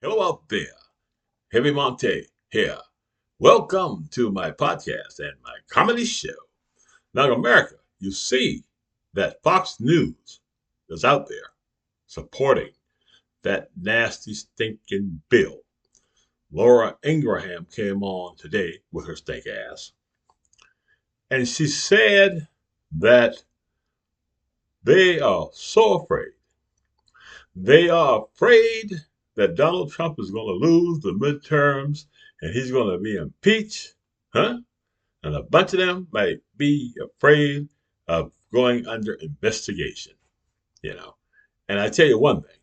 Hello out there. Heavy Montae here. Welcome to my podcast and my comedy show. Now, in America, you see that Fox News is out there supporting that nasty, stinking bill. Laura Ingraham came on today with her stink ass, and she said that they are so afraid. They are afraid that Donald Trump is going to lose the midterms and he's going to be impeached, huh? And a bunch of them might be afraid of going under investigation, you know. And I tell you one thing,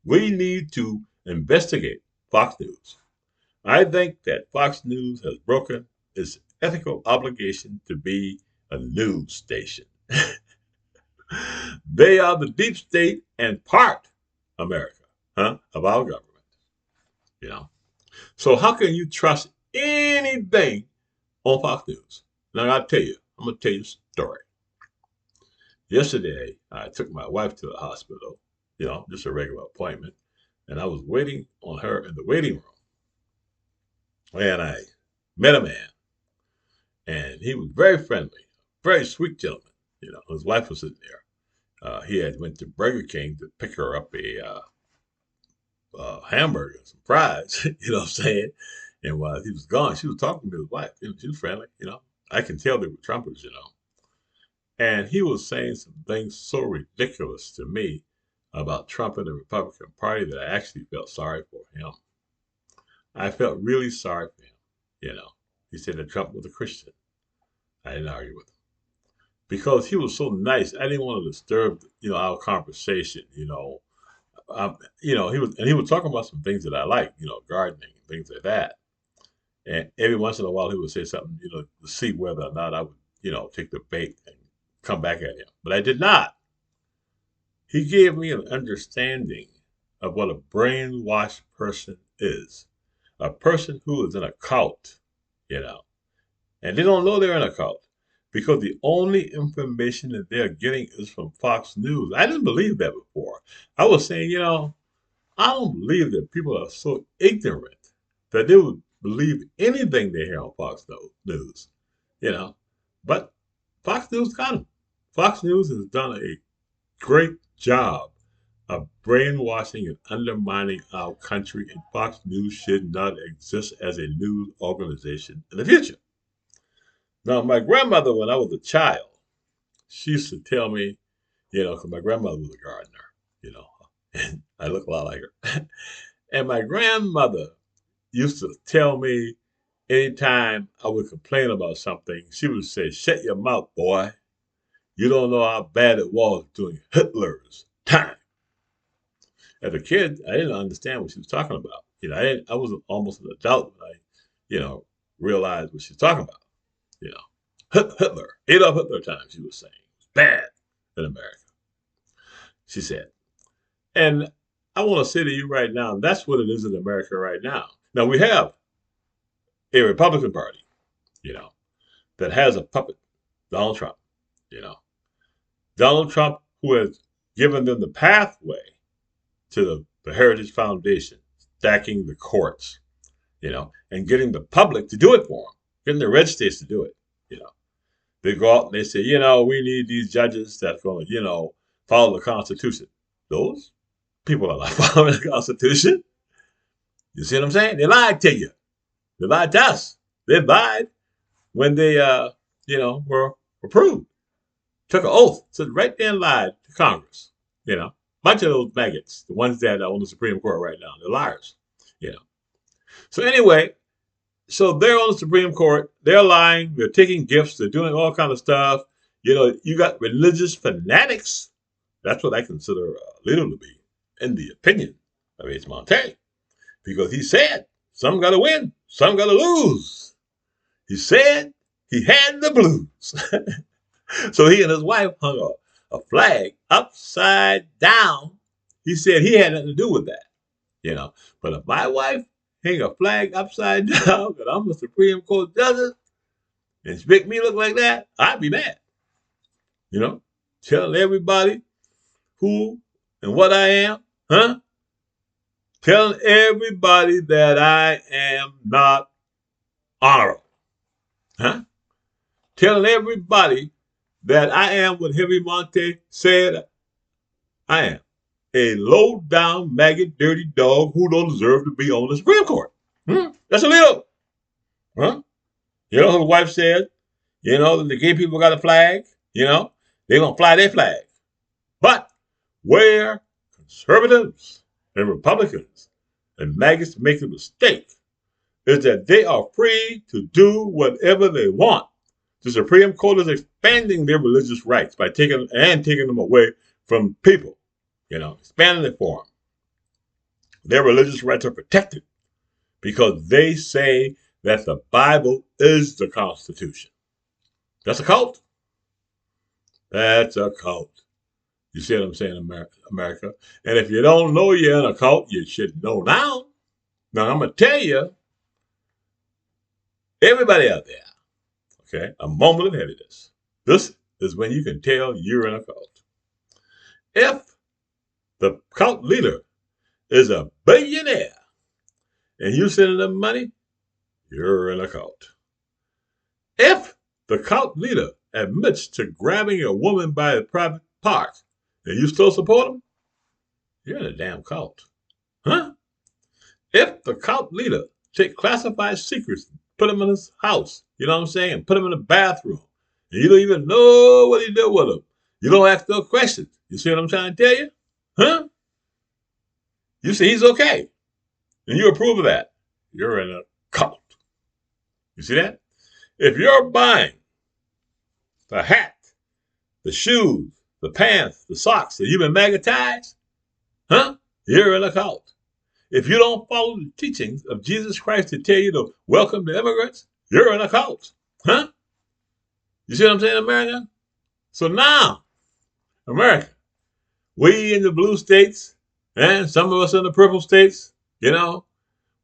we need to investigate Fox News. I think that Fox News has broken its ethical obligation to be a news station. They are the deep state and part America, of our government, you know. So how can you trust anything on Fox News? Now I'll tell you, I'm gonna tell you a story. Yesterday, I took my wife to the hospital, just a regular appointment, and I was waiting on her in the waiting room. And I met a man, and he was very friendly, very sweet gentleman. His wife was sitting there. He had went to Burger King to pick her up a hamburger and some fries. You know what I'm saying? And while he was gone, she was talking to his wife. She was friendly. I can tell they were Trumpers. And he was saying some things so ridiculous to me about Trump and the Republican Party that I actually felt sorry for him. I felt really sorry for him. He said that Trump was a Christian. I didn't argue with him because he was so nice. I didn't want to disturb, our conversation. He was talking about some things that I like, gardening and things like that. And every once in a while, he would say something, to see whether or not I would, take the bait and come back at him. But I did not. He gave me an understanding of what a brainwashed person is. A person who is in a cult, you know, and they don't know they're in a cult because the only information that they're getting is from Fox News. I didn't believe that before. I was saying, I don't believe that people are so ignorant that they would believe anything they hear on Fox News, you know. But Fox News got them. Fox News has done a great job of brainwashing and undermining our country, and Fox News should not exist as a news organization in the future. Now, my grandmother, when I was a child, she used to tell me, because my grandmother was a gardener, you know, and I look a lot like her. And my grandmother used to tell me anytime I would complain about something, she would say, "Shut your mouth, boy. You don't know how bad it was during Hitler's time." As a kid, I didn't understand what she was talking about. I was almost an adult when realized what she was talking about. You know, Hitler, Adolf Hitler time, she was saying. It was bad in America, she said. And I want to say to you right now, that's what it is in America right now. Now, we have a Republican Party, you know, that has a puppet, Donald Trump, you know. Donald Trump, who has given them the pathway to the Heritage Foundation, stacking the courts, and getting the public to do it for them, getting the red states to do it, you know. They go out and they say, we need these judges that's going to, follow the Constitution. Those people are not following the Constitution. You see what I'm saying? They lied to you. They lied to us. They lied when they, were approved. Took an oath, stood right there and lied to Congress. Bunch of those maggots, the ones that are on the Supreme Court right now, they're liars. You know. So anyway, so they're on the Supreme Court. They're lying. They're taking gifts. They're doing all kind of stuff. You got religious fanatics. That's what I consider a leader to be, in the opinion of H. Montae, because he said some got to win, some got to lose. He said he had the blues. So he and his wife hung a flag upside down. He said he had nothing to do with that. But if my wife hang a flag upside down and I'm a Supreme Court justice and she make me look like that, I'd be mad. Telling everybody who and what I am, huh? telling everybody that I am not honorable. Huh? Telling everybody that I am what Henry Montae said I am. A low down, maggot, dirty dog who don't deserve to be on the Supreme Court. That's illegal. Huh? You know, his wife said, you know, the gay people got a flag, you know, they're going to fly their flag. But where conservatives and Republicans and maggots make a mistake is that they are free to do whatever they want. The Supreme Court is expanding their religious rights by taking them away from people, you know, expanding it for them. Their religious rights are protected because they say that the Bible is the Constitution. That's a cult. That's a cult. You see what I'm saying, America? And if you don't know you're in a cult, you should know now. Now, I'm going to tell you, everybody out there, okay, a moment of heaviness. This is when you can tell you're in a cult. If the cult leader is a billionaire and you sending them money, you're in a cult. If the cult leader admits to grabbing a woman by a private part and you still support him, you're in a damn cult. Huh? If the cult leader take classified secrets, put them in his house, you know what I'm saying, and put them in the bathroom, and you don't even know what he did with them, you don't ask no questions. You see what I'm trying to tell you? Huh? You say he's okay, and you approve of that, you're in a cult. You see that? If you're buying the hat, the shoes, the pants, the socks, and you've been magnetized, huh? You're in a cult. If you don't follow the teachings of Jesus Christ to tell you to welcome the immigrants, you're in a cult. Huh? You see what I'm saying, America? So now, America, we in the blue states, and some of us in the purple states, you know,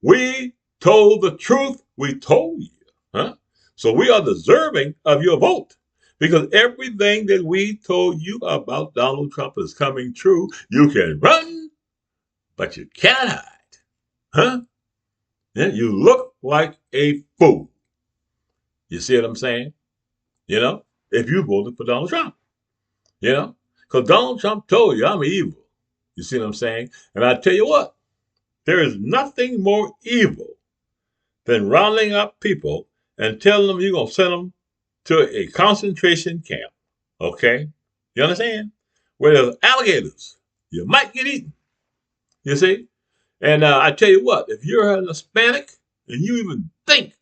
we told the truth. We told you. Huh? So we are deserving of your vote. Because everything that we told you about Donald Trump is coming true. You can run, but you can't hide. Huh? Yeah, you look like a fool. You see what I'm saying? You know, if you voted for Donald Trump. You know, because Donald Trump told you I'm evil. You see what I'm saying? And I tell you what, there is nothing more evil than rounding up people and telling them you're going to send them to a concentration camp. Okay? You understand? Where there's alligators. You might get eaten. You see? And I tell you what, if you're an Hispanic and you even think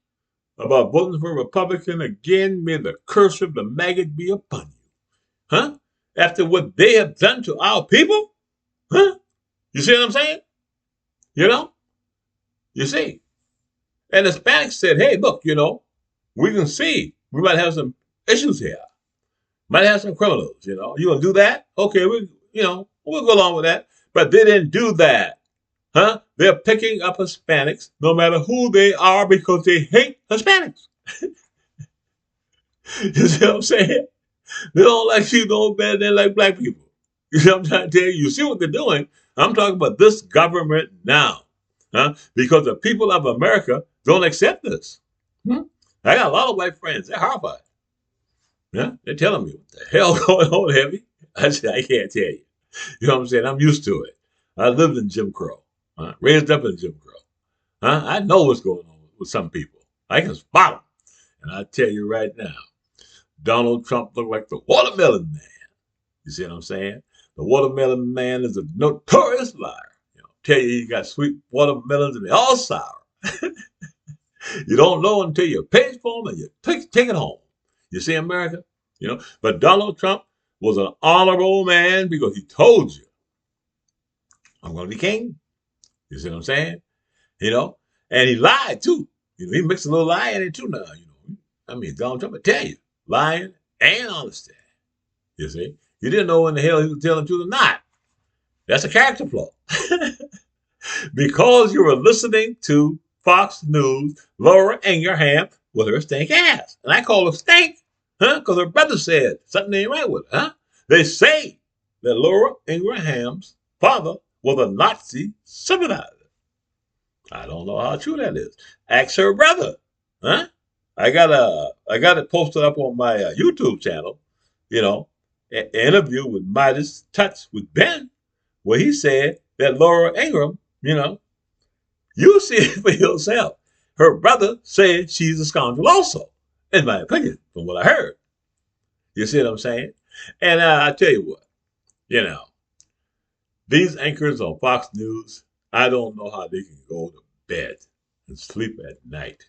about voting for a Republican again, may the curse of the maggot be upon you. Huh? After what they have done to our people? Huh? You see what I'm saying? You know? You see? And the Hispanics said, hey, look, you know, we can see we might have some issues here. Might have some criminals, you know. You gonna do that? Okay, we'll go along with that. But they didn't do that. Huh? They're picking up Hispanics no matter who they are because they hate Hispanics. You see what I'm saying? They don't like you no better than like black people. You see what I'm trying to tell you? You see what they're doing? I'm talking about this government now. Huh? Because the people of America don't accept this. I got a lot of white friends. They're horrified. Yeah? They're telling me, what the hell going on, Heavy? I said, I can't tell you. You know what I'm saying? I'm used to it. I lived in Jim Crow. Raised up in Jim Crow. I know what's going on with some people. I can spot them. And I tell you right now, Donald Trump looked like the watermelon man. You see what I'm saying? The watermelon man is a notorious liar. You know, tell you he got sweet watermelons and they're all sour. You don't know until you pay for them and you take it home. You see, America? You know, but Donald Trump was an honorable man because he told you, I'm going to be king. You see what I'm saying? You know, and he lied too. You know, he mixed a little lie in it too now. You know, I mean, Donald Trump, I tell you, lying and honesty. You see, you didn't know when the hell he was telling the truth or not. That's a character flaw. Because you were listening to Fox News, Laura Ingraham with her stink ass. And I call her stink, huh? Because her brother said something ain't right with her, huh? They say that Laura Ingraham's father was a Nazi sympathizer. I don't know how true that is. Ask her brother. Huh? I got it posted up on my YouTube channel. You know, an interview with Midas Touch with Ben, where he said that Laura Ingraham, you see it for yourself. Her brother said she's a scoundrel also, in my opinion, from what I heard. You see what I'm saying? And I tell you what, you know, these anchors on Fox News, I don't know how they can go to bed and sleep at night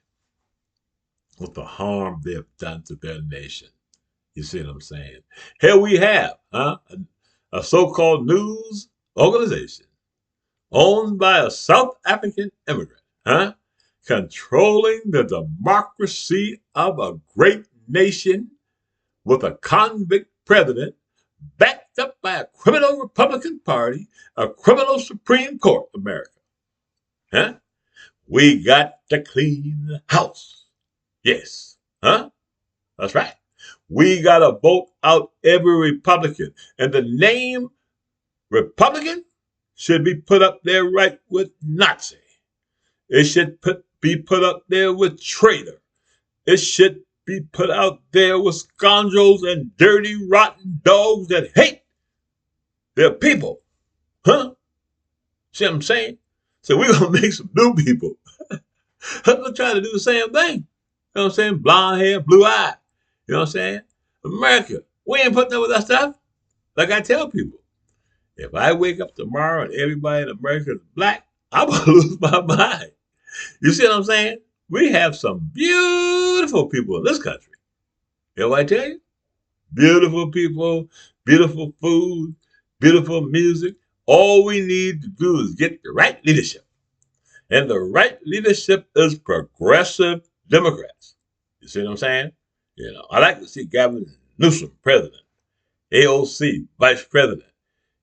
with the harm they've done to their nation. You see what I'm saying? Here we have a so-called news organization owned by a South African immigrant, controlling the democracy of a great nation with a convict president backed up by a criminal Republican Party, a criminal Supreme Court, America. Huh? We got to clean the house. Yes. Huh? That's right. We got to vote out every Republican. And the name Republican should be put up there right with Nazi. It should be put up there with traitor. It should be put out there with scoundrels and dirty, rotten dogs that hate their people. Huh? See what I'm saying? So we're going to make some new people. We're trying to do the same thing. You know what I'm saying? Blonde hair, blue eye. You know what I'm saying? America, we ain't putting up with that stuff. Like I tell people, if I wake up tomorrow and everybody in America is black, I'm going to lose my mind. You see what I'm saying? We have some beautiful people in this country. You know what I tell you? Beautiful people, beautiful food, beautiful music. All we need to do is get the right leadership. And the right leadership is progressive Democrats. You see what I'm saying? I like to see Gavin Newsom president, AOC vice president,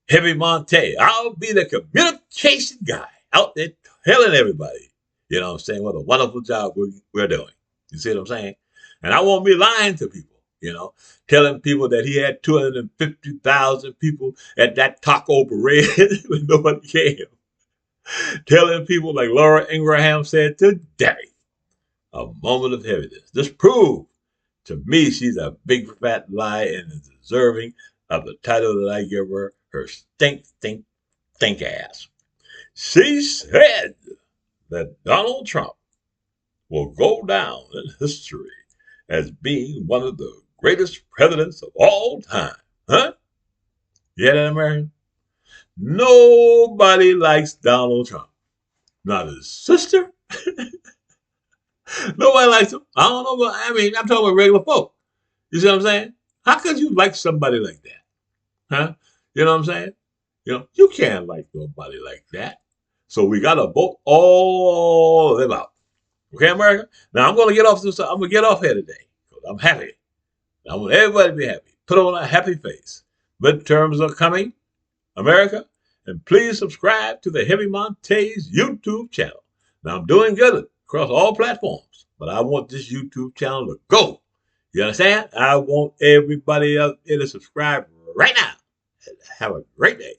Heavy Montae. I'll be the communication guy out there telling everybody, you know what I'm saying, what a wonderful job we're doing. You see what I'm saying? And I won't be lying to people, telling people that he had 250,000 people at that taco parade when nobody came. Telling people like Laura Ingraham said today, a moment of heaviness. This proved to me she's a big fat lie and is deserving of the title that I give her, her stink ass. She said that Donald Trump will go down in history as being one of the greatest presidents of all time. Huh? You hear that, American? Nobody likes Donald Trump. Not his sister. Nobody likes him. I don't know, but I'm talking about regular folk. You see what I'm saying? How could you like somebody like that? Huh? You know what I'm saying? You can't like nobody like that. So we gotta vote all of them out. Okay, America? Now I'm gonna get off this. I'm gonna get off here today. Because I'm happy. I want everybody to be happy. Put on a happy face. Midterms are coming, America. And please subscribe to the Heavy Montae's YouTube channel. Now I'm doing good across all platforms, but I want this YouTube channel to go. You understand? I want everybody out there to subscribe right now. Have a great day.